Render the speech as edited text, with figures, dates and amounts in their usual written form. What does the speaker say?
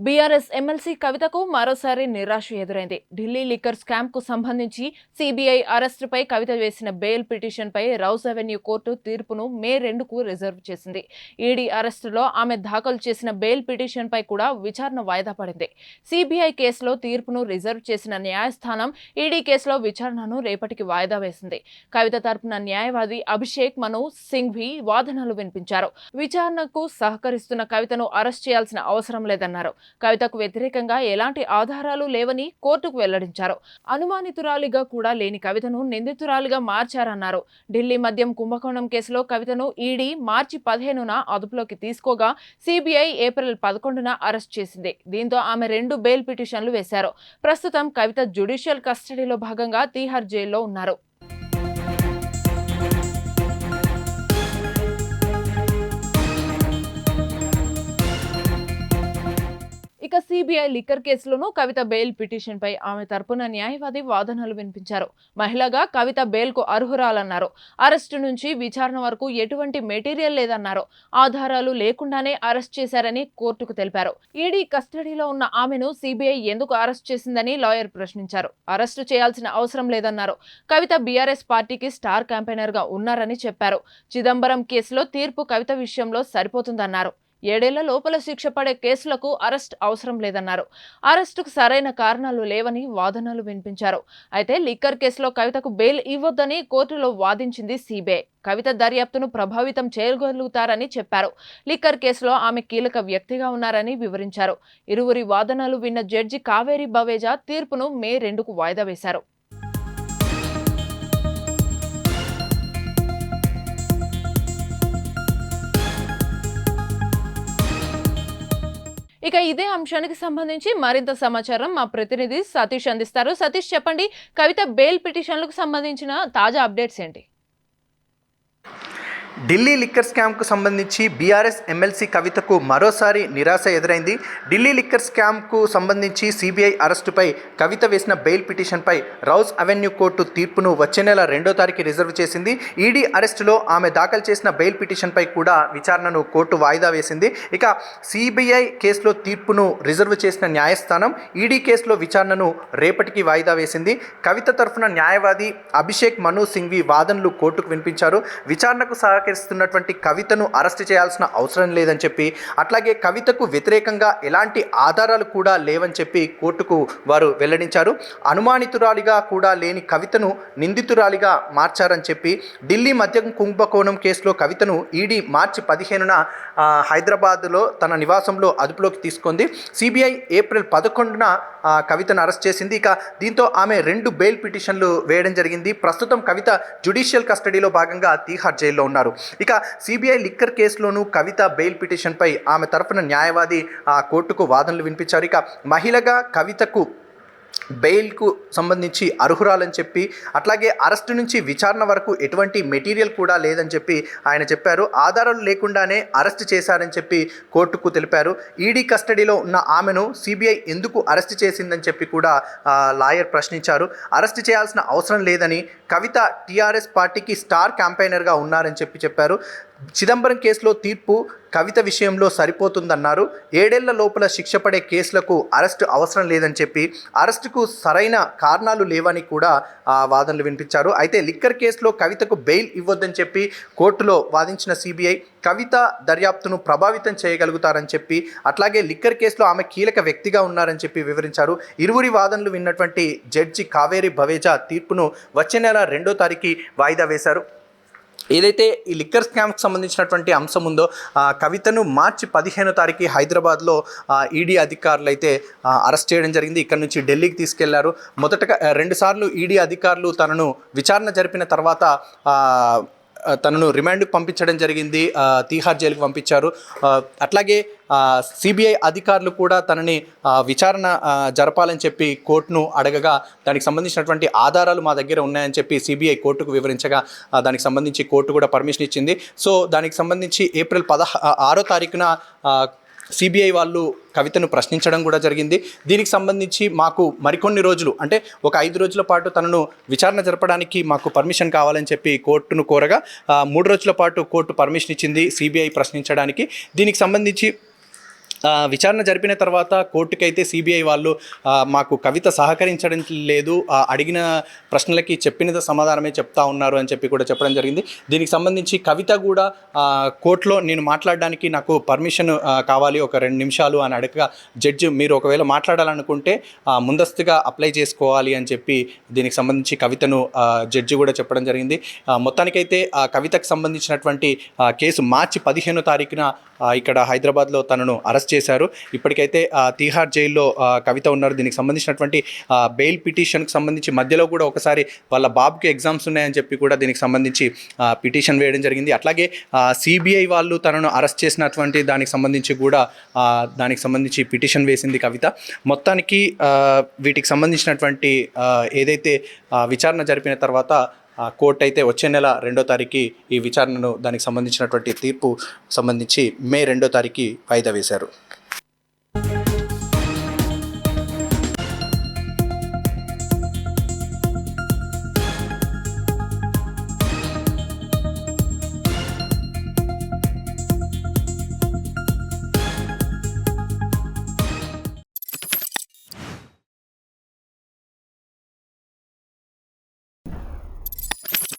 BRS MLC కవితకు మరోసారి నిరాశ ఎదురైంది. ఢిల్లీ లిక్కర్ స్కామ్ కు సంబంధించి సీబీఐ అరెస్టుపై కవిత వేసిన బెయిల్ పిటిషన్పై రౌస్ అవెన్యూ కోర్టు తీర్పును మే 2కు రిజర్వ్ చేసింది. ఈడీ అరెస్టులో ఆమె దాఖలు చేసిన బెయిల్ పిటిషన్పై కూడా విచారణ వాయిదా పడింది. సీబీఐ కేసులో తీర్పును రిజర్వ్ చేసిన న్యాయస్థానం ఈడీ కేసులో విచారణను రేపటికి వాయిదా వేసింది. కవిత తరపున న్యాయవాది అభిషేక్ మను సింఘ్వి వాదనలు వినిపించారు. విచారణకు సహకరిస్తున్న కవితను అరెస్ట్ చేయాల్సిన అవసరం లేదన్నారు. కవితకు వ్యతిరేకంగా ఎలాంటి ఆధారాలు లేవని కోర్టుకు వెల్లడించారు. అనుమానితురాలిగా కూడా లేని కవితను నిందితురాలిగా మార్చారన్నారు. ఢిల్లీ మద్యం కుంభకోణం కేసులో కవితను ఈడీ మార్చి 15న అదుపులోకి తీసుకోగా సీబీఐ ఏప్రిల్ 11న అరెస్ట్ చేసింది. దీంతో ఆమె 2 బెయిల్ పిటిషన్లు వేశారు. ప్రస్తుతం కవిత జ్యుడిషియల్ కస్టడీలో భాగంగా తీహార్ జైల్లో ఉన్నారు. ఇక సీబీఐ లిక్కర్ కేసులోనూ కవిత బెయిల్ పిటిషన్పై ఆమె తరపున న్యాయవాది వాదనలు వినిపించారు. మహిళగా కవిత బెయిల్కు అర్హురాలన్నారు. అరెస్టు నుంచి విచారణ వరకు ఎటువంటి మెటీరియల్ లేదన్నారు. ఆధారాలు లేకుండానే అరెస్ట్ చేశారని కోర్టుకు తెలిపారు. ఈడీ కస్టడీలో ఉన్న ఆమెను సీబీఐ ఎందుకు అరెస్ట్ చేసిందని లాయర్ ప్రశ్నించారు. అరెస్టు చేయాల్సిన అవసరం లేదన్నారు. కవిత బీఆర్ఎస్ పార్టీకి స్టార్ క్యాంపెయినర్ గా ఉన్నారని చెప్పారు. చిదంబరం కేసులో తీర్పు కవిత విషయంలో సరిపోతుందన్నారు. 7 ఏళ్ల లోపల శిక్ష పడే కేసులకు అరెస్ట్ అవసరం లేదన్నారు. అరెస్టుకు సరైన కారణాలు లేవని వాదనలు వినిపించారు. అయితే లిక్కర్ కేసులో కవితకు బెయిల్ ఇవ్వొద్దని కోర్టులో వాదించింది సీబీఐ. కవిత దర్యాప్తును ప్రభావితం చేయగలుగుతారని చెప్పారు. లిక్కర్ కేసులో ఆమె కీలక వ్యక్తిగా ఉన్నారని వివరించారు. ఇరువురి వాదనలు విన్న జడ్జి కావేరి బవేజా తీర్పును మే 2కు వాయిదా వేశారు. ఇక ఇదే అంశానికి సంబంధించి మరింత సమాచారం మా ప్రతినిధి సతీష్ అందిస్తారు. సతీష్, చెప్పండి, కవిత బెయిల్ పిటిషన్లకు సంబంధించిన తాజా అప్డేట్స్ ఏంటి? ఢిల్లీ లిక్కర్ స్కామ్కు సంబంధించి బీఆర్ఎస్ ఎమ్మెల్సీ కవితకు మరోసారి నిరాశ ఎదురైంది. ఢిల్లీ లిక్కర్ స్కామ్కు సంబంధించి సీబీఐ అరెస్టుపై కవిత వేసిన బెయిల్ పిటిషన్పై రౌస్ అవెన్యూ కోర్టు తీర్పును వచ్చే నెల 2వ తారీఖు రిజర్వ్ చేసింది. ఈడీ అరెస్టులో ఆమె దాఖలు చేసిన బెయిల్ పిటిషన్పై కూడా విచారణను కోర్టు వాయిదా వేసింది. ఇక సీబీఐ కేసులో తీర్పును రిజర్వ్ చేసిన న్యాయస్థానం ఈడీ కేసులో విచారణను రేపటికి వాయిదా వేసింది. కవిత తరఫున న్యాయవాది అభిషేక్ మను సింఘ్వి వాదనలు కోర్టుకు వినిపించారు. విచారణకు సహకరిస్తున్నటువంటి కవితను అరెస్ట్ చేయాల్సిన అవసరం లేదని చెప్పి, అట్లాగే కవితకు వ్యతిరేకంగా ఎలాంటి ఆధారాలు కూడా లేవని చెప్పి కోర్టుకు వారు వెల్లడించారు. అనుమానితురాలిగా కూడా లేని కవితను నిందితురాలిగా మార్చారని చెప్పి, ఢిల్లీ మద్యం కుంభకోణం కేసులో కవితను ఈడీ మార్చి 15న హైదరాబాద్లో తన నివాసంలో అదుపులోకి తీసుకుంది. సిబిఐ ఏప్రిల్ 11న కవితను అరెస్ట్ చేసింది. ఇక దీంతో ఆమె 2 బెయిల్ పిటిషన్లు వేయడం జరిగింది. ప్రస్తుతం కవిత జ్యుడిషియల్ కస్టడీలో భాగంగా తీహార్ జైల్లో ఉన్నారు. ఇక సిబిఐ లిక్కర్ కేసులోనూ కవిత బెయిల్ పిటిషన్పై ఆమె తరఫున న్యాయవాది కోర్టుకు వాదనలు వినిపించారు. ఇక మహిళగా కవితకు బెయిల్కు సంబంధించి అర్హురాలని చెప్పి, అట్లాగే అరెస్టు నుంచి విచారణ వరకు ఎటువంటి మెటీరియల్ కూడా లేదని చెప్పి ఆయన చెప్పారు. ఆధారాలు లేకుండానే అరెస్ట్ చేశారని చెప్పి కోర్టుకు తెలిపారు. ఈడీ కస్టడీలో ఉన్న ఆమెను సిబిఐ ఎందుకు అరెస్ట్ చేసిందని చెప్పి కూడా లాయర్ ప్రశ్నించారు. అరెస్ట్ చేయాల్సిన అవసరం లేదని, కవిత టీఆర్ఎస్ పార్టీకి స్టార్ క్యాంపెయినర్గా ఉన్నారని చెప్పారు. చిదంబరం కేసులో తీర్పు కవిత విషయంలో సరిపోతుందన్నారు. 7 ఏళ్ల లోపల శిక్ష పడే కేసులకు అరెస్టు అవసరం లేదని చెప్పి, అరెస్టుకు సరైన కారణాలు లేవని కూడా వాదనలు వినిపించారు. అయితే లిక్కర్ కేసులో కవితకు బెయిల్ ఇవ్వొద్దని చెప్పి కోర్టులో వాదించిన సిబిఐ కవిత దర్యాప్తును ప్రభావితం చేయగలుగుతారని చెప్పి, అట్లాగే లిక్కర్ కేసులో ఆమె కీలక వ్యక్తిగా ఉన్నారని చెప్పి వివరించారు. ఇరువురి వాదనలు విన్నటువంటి జడ్జి కావేరి బవేజా తీర్పును వచ్చే నెల 2వ తారీఖు వాయిదా వేశారు. ఏదైతే ఈ లిక్కర్ స్కామ్కి సంబంధించినటువంటి అంశం ఉందో, కవితను మార్చి 15వ తారీఖు హైదరాబాద్లో ఈడీ అధికారులు అయితే అరెస్ట్ చేయడం జరిగింది. ఇక్కడ నుంచి ఢిల్లీకి తీసుకెళ్లారు. మొదటగా 2 సార్లు ఈడీ అధికారులు తనను విచారణ జరిపిన తర్వాత తనను రిమాండ్కి పంపించడం జరిగింది. తీహార్ జైలుకి పంపించారు. అట్లాగే సిబిఐ అధికారులు కూడా తనని విచారణ జరపాలని చెప్పి కోర్టును అడగగా, దానికి సంబంధించినటువంటి ఆధారాలు మా దగ్గర ఉన్నాయని చెప్పి సిబిఐ కోర్టుకు వివరించగా, దానికి సంబంధించి కోర్టు కూడా పర్మిషన్ ఇచ్చింది. సో దానికి సంబంధించి ఏప్రిల్ 16వ తారీఖున సిబిఐ వాళ్ళు కవితను ప్రశ్నించడం కూడా జరిగింది. దీనికి సంబంధించి మాకు మరికొన్ని రోజులు, అంటే ఒక 5 రోజుల పాటు తనను విచారణ జరపడానికి మాకు పర్మిషన్ కావాలని చెప్పి కోర్టును కోరగా 3 రోజుల పాటు కోర్టు పర్మిషన్ ఇచ్చింది సిబిఐ ప్రశ్నించడానికి. దీనికి సంబంధించి విచారణ జరిపిన తర్వాత కోర్టుకైతే సిబిఐ వాళ్ళు మాకు కవిత సహకరించడం లేదు, అడిగిన ప్రశ్నలకి చెప్పిన సమాధానమే చెప్తా ఉన్నారు అని చెప్పి కూడా చెప్పడం జరిగింది. దీనికి సంబంధించి కవిత కూడా కోర్టులో నేను మాట్లాడడానికి నాకు పర్మిషన్ కావాలి ఒక 2 నిమిషాలు అని అడగగా జడ్జి మీరు ఒకవేళ మాట్లాడాలనుకుంటే ముందస్తుగా అప్లై చేసుకోవాలి అని చెప్పి దీనికి సంబంధించి కవితను జడ్జి కూడా చెప్పడం జరిగింది. మొత్తానికైతే కవితకు సంబంధించినటువంటి కేసు మార్చి 15వ తారీఖున ఇక్కడ హైదరాబాద్లో తనను అరెస్ట్ చేశారు. ఇప్పటికైతే తీహార్ జైల్లో కవిత ఉన్నారు. దీనికి సంబంధించినటువంటి బెయిల్ పిటిషన్కి సంబంధించి మధ్యలో కూడా ఒకసారి వాళ్ళ బాబుకి ఎగ్జామ్స్ ఉన్నాయని చెప్పి కూడా దీనికి సంబంధించి పిటిషన్ వేయడం జరిగింది. అట్లాగే సిబిఐ వాళ్ళు తనను అరెస్ట్ చేసినటువంటి దానికి సంబంధించి పిటిషన్ వేసింది కవిత. మొత్తానికి వీటికి సంబంధించినటువంటి ఏదైతే విచారణ జరిపిన తర్వాత కోర్టు అయితే వచ్చే నెల 2వ తారీఖు ఈ విచారణను దానికి సంబంధించినటువంటి తీర్పు సంబంధించి మే 2వ తారీఖు వాయిదా వేశారు.